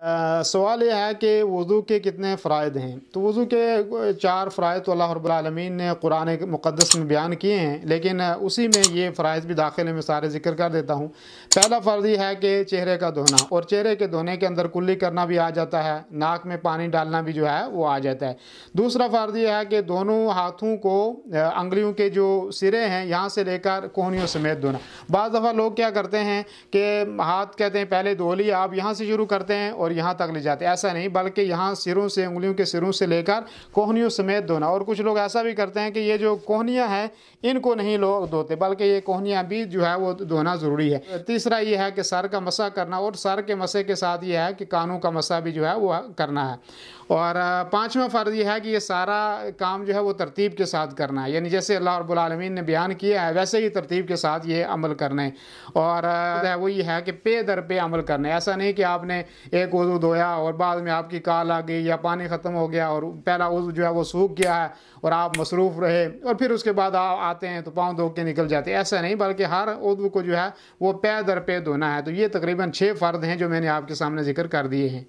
सवाल ये है कि वज़ू के कितने फ़राइद हैं। तो वज़ू के 4 फ़राइद तो अल्लाह रब्बुल आलमीन ने कुरान मुक़द्दस में बयान किए हैं, लेकिन उसी में ये फ़राइद भी दाखिल हैं। मैं सारे ज़िक्र कर देता हूँ। पहला फ़र्ज़ ये है कि चेहरे का धोना, और चेहरे के धोने के अंदर कुल्ली करना भी आ जाता है, नाक में पानी डालना भी जो है वो आ जाता है। दूसरा फ़र्ज़ ये है कि दोनों हाथों को अंगुलियों के जो सिरे हैं यहाँ से लेकर कोहनियों समेत धोना। बाज़ दफ़ा लोग क्या करते हैं कि हाथ कहते हैं पहले धो लिया, आप यहाँ से शुरू करते हैं और यहाँ तक ले जाते हैं। ऐसा नहीं, बल्कि यहाँ सिरों से, उंगलियों के सिरों से लेकर कोहनियों समेत धोना। और कुछ लोग ऐसा भी करते हैं कि ये जो कोहनियाँ हैं इनको नहीं लोग धोते, बल्कि ये कोहनियाँ भी जो है वो धोना ज़रूरी है। तीसरा ये है कि सर का मसा करना, और सर के मसे के साथ ये है कि कानों का मसा भी जो है वो करना है। और पांचवा फ़र्ज़ ये है कि ये सारा काम जो है वो तरतीब के साथ करना है, यानी जैसे अल्लाह रब्बुल आलमीन ने बयान किया है वैसे ही तरतीब के साथ ये अमल करना है। और वो ये है कि पे दर पे अमल करना है। ऐसा नहीं कि आपने एक वज़ू धोया और बाद में आपकी काल आ गई या पानी ख़त्म हो गया और पहला वज़ू जो है वो सूख गया है और आप मसरूफ़ रहे और फिर उसके बाद आप आते हैं तो पाँव धो के निकल जाते हैं। ऐसा नहीं, बल्कि हर वज़ू को जो है वो पे दर पे धोना है। तो ये तकरीबन 6 फ़र्ज़ हैं जो मैंने आपके सामने ज़िक्र कर दिए हैं।